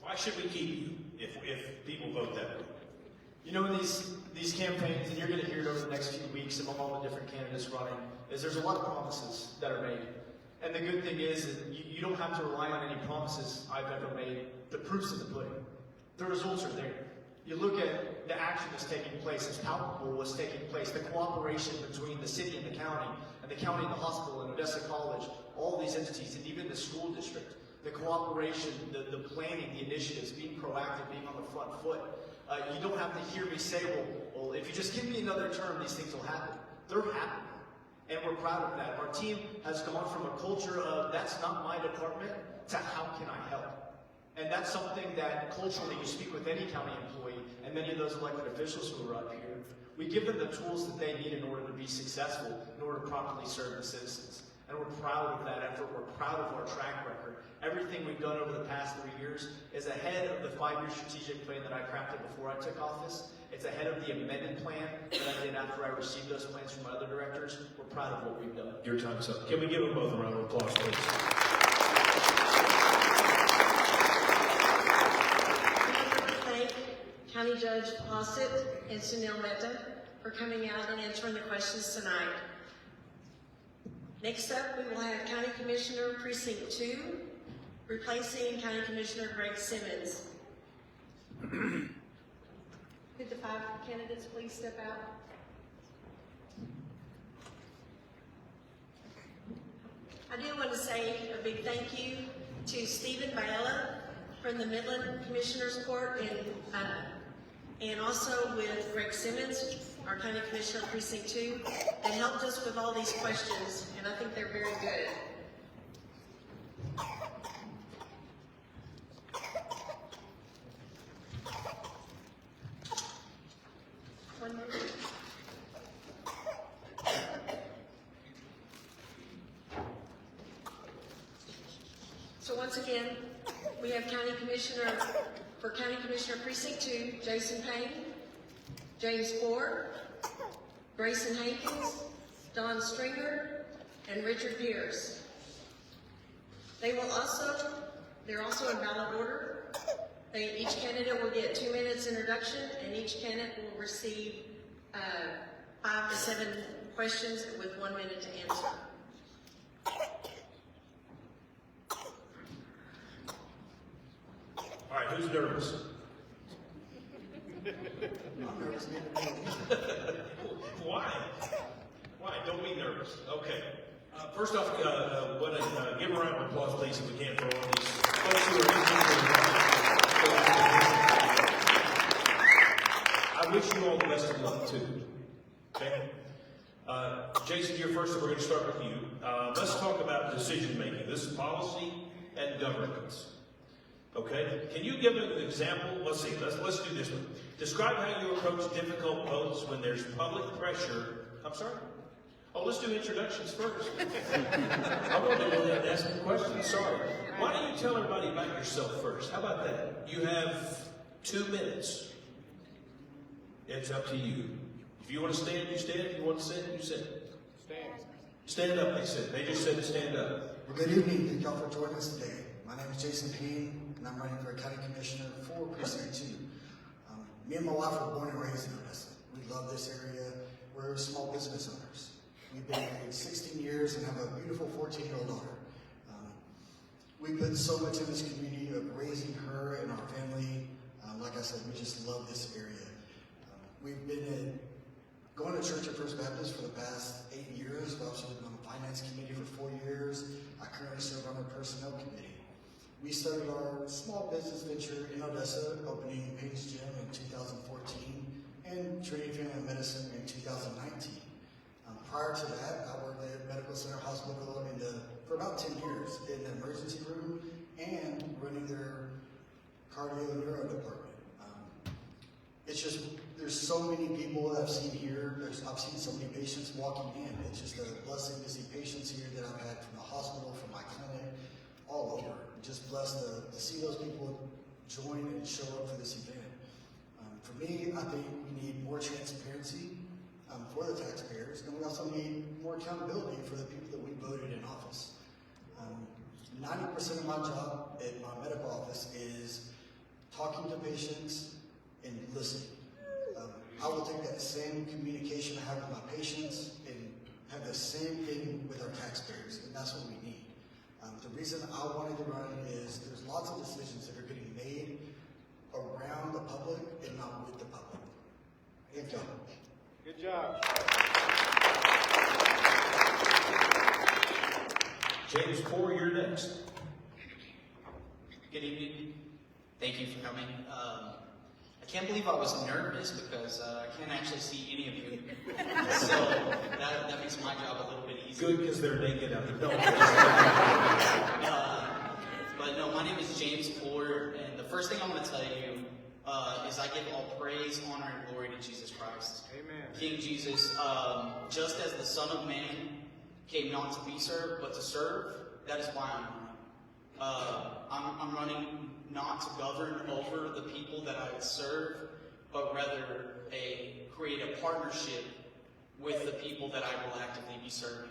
Why should we keep you if people vote that way? In these campaigns, and you're going to hear it over the next few weeks among all the different candidates running, is there's a lot of promises that are made. And the good thing is that you don't have to rely on any promises I've ever made. The proof's in the pudding. The results are there. You look at the action that's taking place, as palpable what's taking place, the cooperation between the city and the county and the hospital and Odessa College, all these entities, and even the school district, the cooperation, the planning, the initiatives, being proactive, being on the front foot. You don't have to hear me say, well, if you just give me another term, these things will happen. They're happening. And we're proud of that. Our team has gone from a culture of, that's not my department, to how can I help? And that's something that culturally you speak with any county employee, and many of those elected officials who are up here, we give them the tools that they need in order to be successful, in order to properly serve the citizens. And we're proud of that effort. We're proud of our track record. Everything we've done over the past 3 years is ahead of the 5-year strategic plan that I crafted before I took office. It's ahead of the amended plan that I did after I received those plans from my other directors. We're proud of what we've done. Your time's up. Can we give them both a round of applause, please? Thank County Judge Fawcett and Sunil Mehta for coming out and answering the questions tonight. Next up, we will have County Commissioner Precinct 2, replacing County Commissioner Greg Simmons. Could the 5 candidates please step out? I do want to say a big thank you to Stephen Biella from the Midland Commissioners Court in and also with Greg Simmons, our County Commissioner of Precinct 2, that helped us with all these questions, and I think they're very good. One more. So once again, we have County Commissioner Precinct 2, Jason Payne, James Ford, Grayson Hankins, Don Stringer, and Richard Pierce. They're also in ballot order. Each candidate will get 2 minutes introduction, and each candidate will receive 5 to 7 questions with 1 minute to answer. All right, who's nervous? Why? Why? Don't be nervous. Okay. First off, give a round of applause, please, if we can, for all these folks who are I wish you all the best of luck, too. Okay? Jason, you're first, so we're going to start with you. Let's talk about decision-making. This is policy and governance. Okay? Can you give an example? Let's see. Let's do this one. Describe how you approach difficult votes when there's public pressure. I'm sorry? Oh, let's do introductions first. I wanted to go ahead and ask a question. Sorry. Why don't you tell everybody about yourself first? How about that? You have 2 minutes. It's up to you. If you want to stand, you stand. If you want to sit, you sit. Stand. Stand up, they said. They just said to stand up. Well, good evening. Thank y'all for joining us today. My name is Jason Payne, and I'm running for County Commissioner for Precinct 2. Me and my wife were born and raised in Odessa. We love this area. We're small business owners. We've been married 16 years and have a beautiful 14-year-old daughter. We put so much in this community of raising her and our family. Like I said, we just love this area. We've been going to church at First Baptist for the past 8 years. I've also been on the finance committee for 4 years. I currently serve on the personnel committee. We started our small business venture in Odessa, opening Payne's Gym in 2014 and Trinity Family Medicine in 2019. Prior to that, I worked at Medical Center Hospital for about 10 years in the emergency room and running their cardio and neuro department. It's just, there's so many people that I've seen here. I've seen so many patients walking in. It's just a blessing to see patients here that I've had from the hospital, from my clinic, all over. Just blessed to see those people join and show up for this event. For me, I think we need more transparency for the taxpayers, and we also need more accountability for the people that we voted in office. 90% of my job at my medical office is talking to patients and listening. I will take that same communication I have with my patients and have the same thing with our taxpayers, and that's what we need. The reason I wanted to run is there's lots of decisions that are getting made around the public and not with the public. Thank you. Good job. James Ford, you're next. Good evening. Thank you for coming. I can't believe I was nervous because I can't actually see any of you. So that makes my job a little bit easier. Good, because they're naked out there. But no, my name is James Ford, and the first thing I'm going to tell you is I give all praise, honor, and glory to Jesus Christ. Amen. King Jesus, just as the Son of Man came not to be served, but to serve, that is why I'm running. I'm running not to govern over the people that I would serve, but rather create a partnership with the people that I will actively be serving.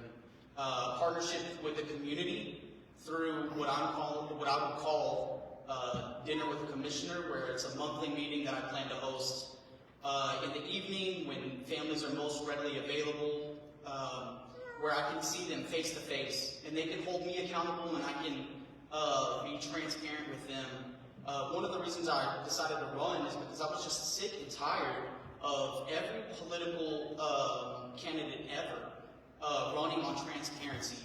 Partnership with the community through what I would call Dinner with the Commissioner, where it's a monthly meeting that I plan to host in the evening when families are most readily available, where I can see them face to face, and they can hold me accountable, and I can be transparent with them. One of the reasons I decided to run is because I was just sick and tired of every political candidate ever running on transparency.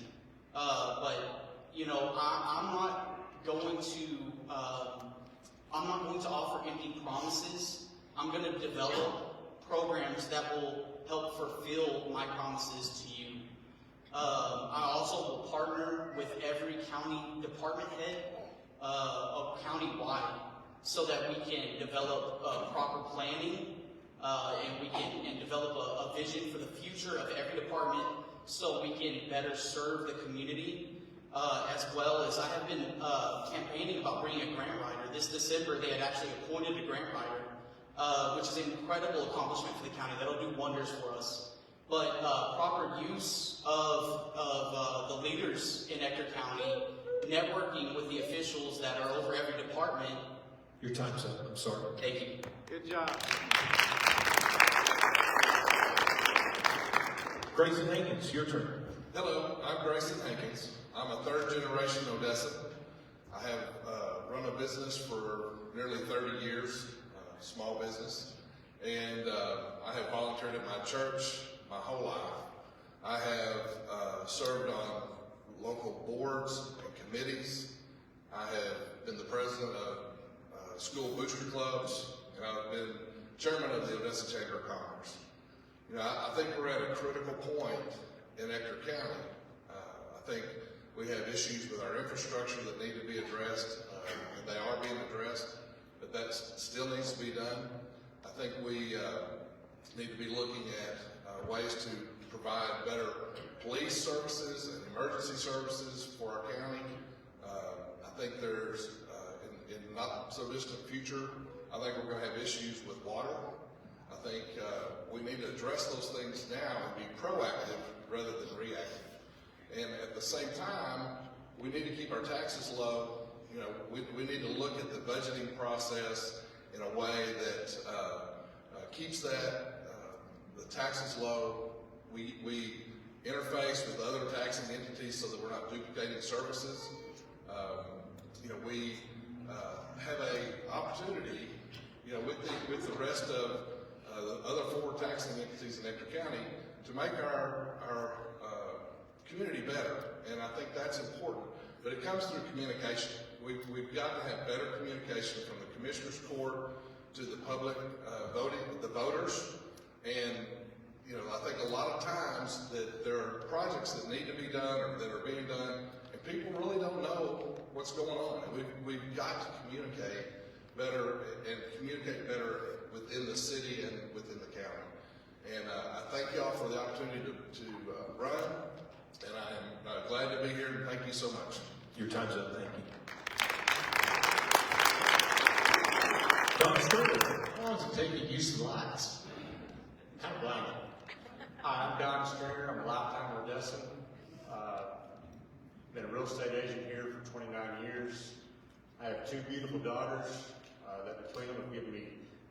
But you know, I'm not going to offer empty promises I'm going to develop programs that will help fulfill my promises to you. I also will partner with every county department head county-wide so that we can develop proper planning and we can develop a vision for the future of every department so we can better serve the community. As well as I have been campaigning about bringing a grant writer. This December, they had actually appointed a grant writer, which is an incredible accomplishment for the county. That'll do wonders for us. But proper use of the leaders in Ector County, networking with the officials that are over every department. Your time's up. I'm sorry. Thank you. Good job. Grayson Hankins, your turn. Hello, I'm Grayson Hankins. I'm a third-generation Odessan. I have run a business for nearly 30 years, small business, and I have volunteered at my church my whole life. I have served on local boards and committees. I have been the president of school booster clubs, and I've been chairman of the Odessa Chamber of Commerce. You know, I think we're at a critical point in Ector County. I think we have issues with our infrastructure that need to be addressed, and they are being addressed, but that still needs to be done. I think we need to be looking at ways to provide better police services and emergency services for our county. I think there's, in not so distant future, I think we're going to have issues with water. I think we need to address those things now and be proactive rather than reactive. And at the same time, we need to keep our taxes low. You know, we need to look at the budgeting process in a way that keeps that the taxes low. We interface with other taxing entities so that we're not duplicating services. You know, we have a opportunity, you know, with the rest of the other 4 taxing entities in Ector County to make our community better, and I think that's important. But it comes through communication. We've got to have better communication from the Commissioners Court to the public the voters, and you know, I think a lot of times that there are projects that need to be done or that are being done, and people really don't know what's going on. And we've got to communicate better and communicate better within the city and within the county. And I thank y'all for the opportunity to run, and I am glad to be here, and thank you so much. Your time's up. Thank you. Don Stringer. I want to take the use of lights. Kind of blind. Hi, I'm Don Stringer. I'm a lifetime Odessan. Been a real estate agent here for 29 years. I have 2 beautiful daughters that between them have given me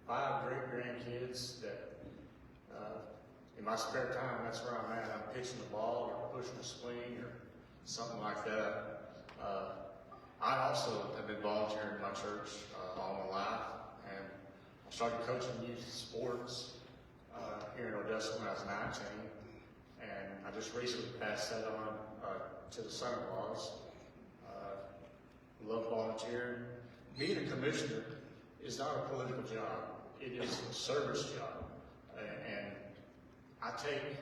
5 great grandkids that in my spare time, that's where I'm at. I'm pitching the ball or pushing a swing or something like that. I also have been volunteering in my church all my life, and I started coaching youth sports here in Odessa when I was 19, and I just recently passed that on to the son-in-laws. Love volunteering. Being a commissioner is not a political job. It is a service job, and I take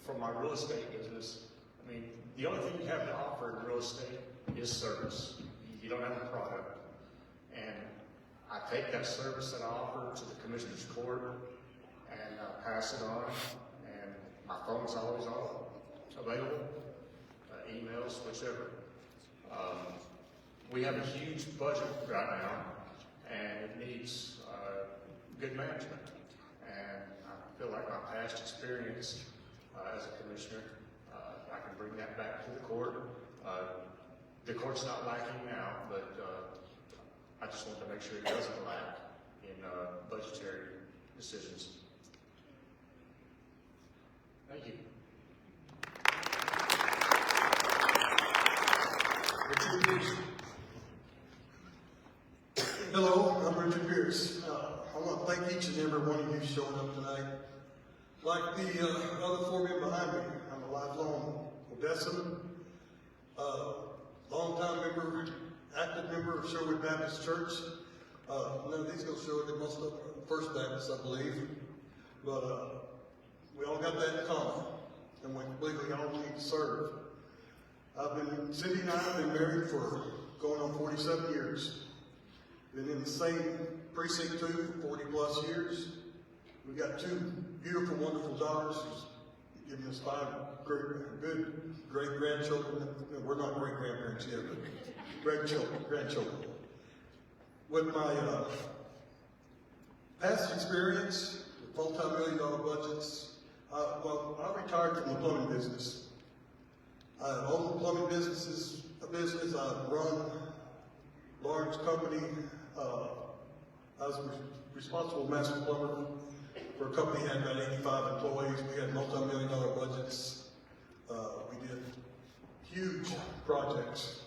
from my real estate business. I mean, the only thing you have to offer in real estate is service. You don't have a product, and I take that service that I offer to the Commissioner's Court and pass it on. And my phone's always on, available, emails, whichever. We have a huge budget right now, and it needs good management. And I feel like my past experience as a commissioner, I can bring that back to the court. The court's not lacking now, but I just want to make sure it doesn't lack in budgetary decisions. Thank you. Richard Pierce. Hello, I'm Richard Pierce. I want to thank each and every one of you showing up tonight. Like the other 4 men behind me, I'm a lifelong Odessan, longtime member, active member of Sherwood Baptist Church, None of these gonna show it, they must have First Baptist, I believe. But, we all got that in common, and we believe we all need to serve. Cindy and I have been married for going on 47 years. Been in the same precinct too for 40 plus years. We've got two beautiful, wonderful daughters who's giving us 5 good great-grandchildren. We're not great-grandparents yet, but grandchildren. With my past experience with full-time million-dollar budgets, I retired from the plumbing business. I own the plumbing business. I run a large company. I was responsible master plumber for a company that had about 85 employees. We had multi-million-dollar budgets. We did huge projects.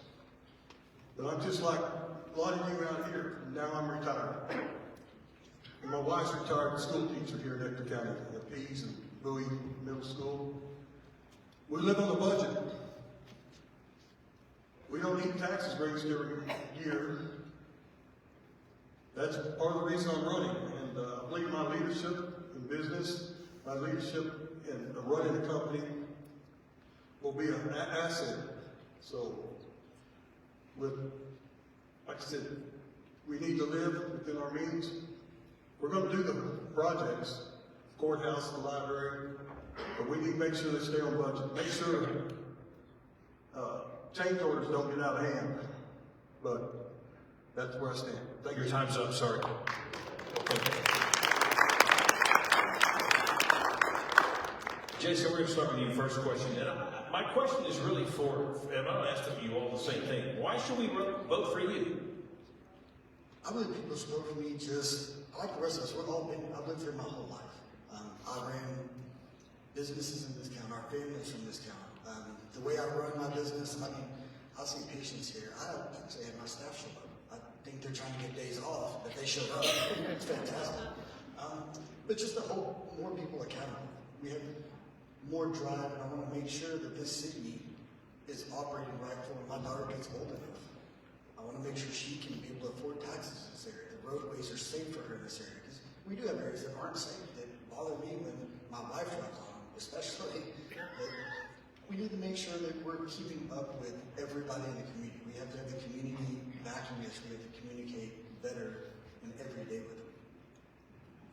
But I'm just like a lot of you out here. Now I'm retired. And my wife's retired school teacher here in Ector County at Pease and Bowie Middle School. We live on a budget. We don't need taxes raised every year. That's part of the reason I'm running. And I believe my leadership in business, my leadership in running a company will be an asset. So, like I said, we need to live within our means. We're going to do the projects, courthouse, the library, but we need to make sure they stay on budget. Make sure change orders don't get out of hand. But that's where I stand. Thank you. Your time's up, sorry. Jason, we're going to start with you first question. And my question is really and I'll ask you all the same thing. Why should we vote for you? I believe people should vote for me just, like the rest of us, I've lived here my whole life. I ran businesses in this town, our family's from this town. The way I run my business, I see patients here. I don't actually have my staff show up. I think they're trying to get days off, but they show up. It's fantastic. But just to hold more people accountable. We have more drive, and I want to make sure that this city is operating right for when my daughter gets old enough. I want to make sure she can be able to afford taxes in this area. The roadways are safe for her in this area, because we do have areas that aren't safe that bother me when my wife drives on them, especially. We need to make sure that we're keeping up with everybody in the community. We have to have the community backing us. We have to communicate better and every day with them.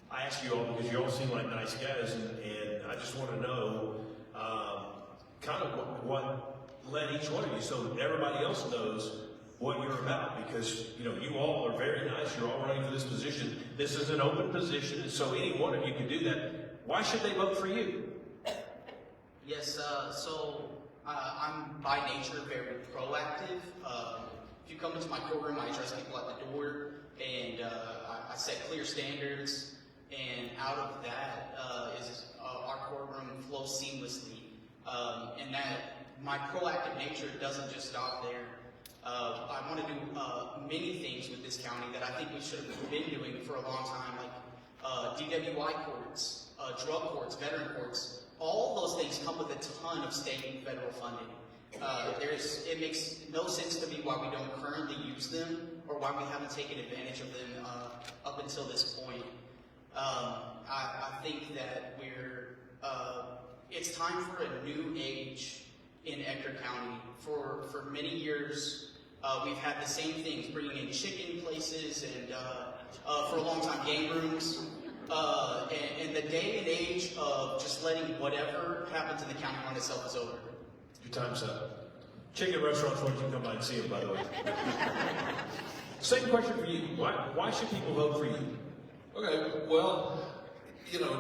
I ask you all because you all seem like nice guys, and I just want to know kind of what led each one of you, so that everybody else knows what you're about. Because you all are very nice. You're all running for this position. This is an open position, and so any one of you can do that. Why should they vote for you? Yes, I'm by nature very proactive. If you come into my courtroom, I address people at the door, and I set clear standards, and out of that is our courtroom flows seamlessly. And that my proactive nature doesn't just stop there. I want to do many things with this county that I think we should have been doing for a long time, like DWI courts, drug courts, veteran courts. All those things come with a ton of state and federal funding. It makes no sense to me why we don't currently use them, or why we haven't taken advantage of them up until this point. I think that it's time for a new age in Ector County. For many years, we've had the same things, bringing in chicken places and for a long time game rooms. And the day and age of just letting whatever happens in the county run itself is over. Your time's up. Chicken restaurants want you to come by and see them, by the way. Same question for you. Why should people vote for you? Okay, well,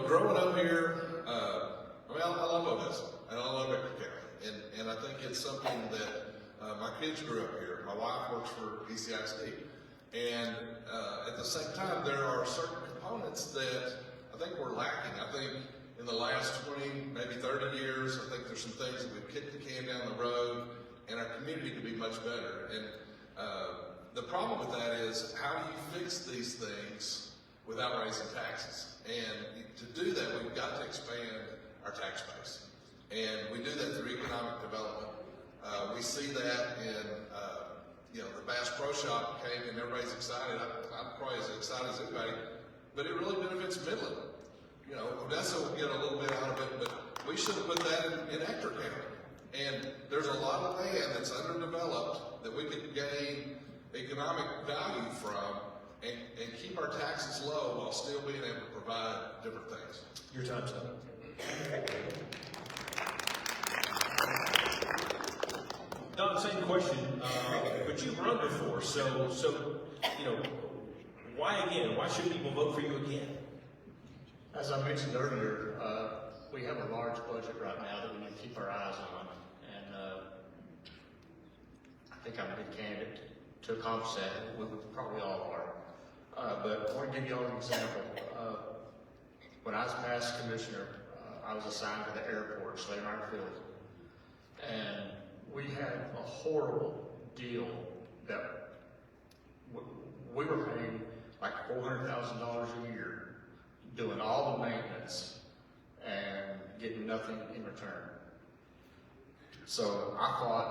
growing up here, I love Odessa, and I love Ector County, and I think it's something that my kids grew up here. My wife works for ECISD, and at the same time, there are certain components that I think we're lacking. I think in the last 20, maybe 30 years, I think there's some things that we've kicked the can down the road, and our community could be much better. And the problem with that is, how do you fix these things without raising taxes? And to do that, we've got to expand our tax base. And we do that through economic development. We see that in the Bass Pro Shop came and everybody's excited. I'm probably as excited as anybody, but it really benefits Midland. Odessa will get a little bit out of it, but we should have put that in Ector County. And there's a lot of land that's underdeveloped that we could gain economic value from and keep our taxes low while still being able to provide different things. Your time's up. Don, same question, but you've run before, so why again? Why should people vote for you again? As I mentioned earlier, we have a large budget right now that we need to keep our eyes on, and I think I'm a good candidate to accomplish that. We probably all are. But I want to give you all an example. When I was past commissioner, I was assigned to the airport, Slater Field, and we had a horrible deal that we were paying like $400,000 a year, doing all the maintenance and getting nothing in return. So I thought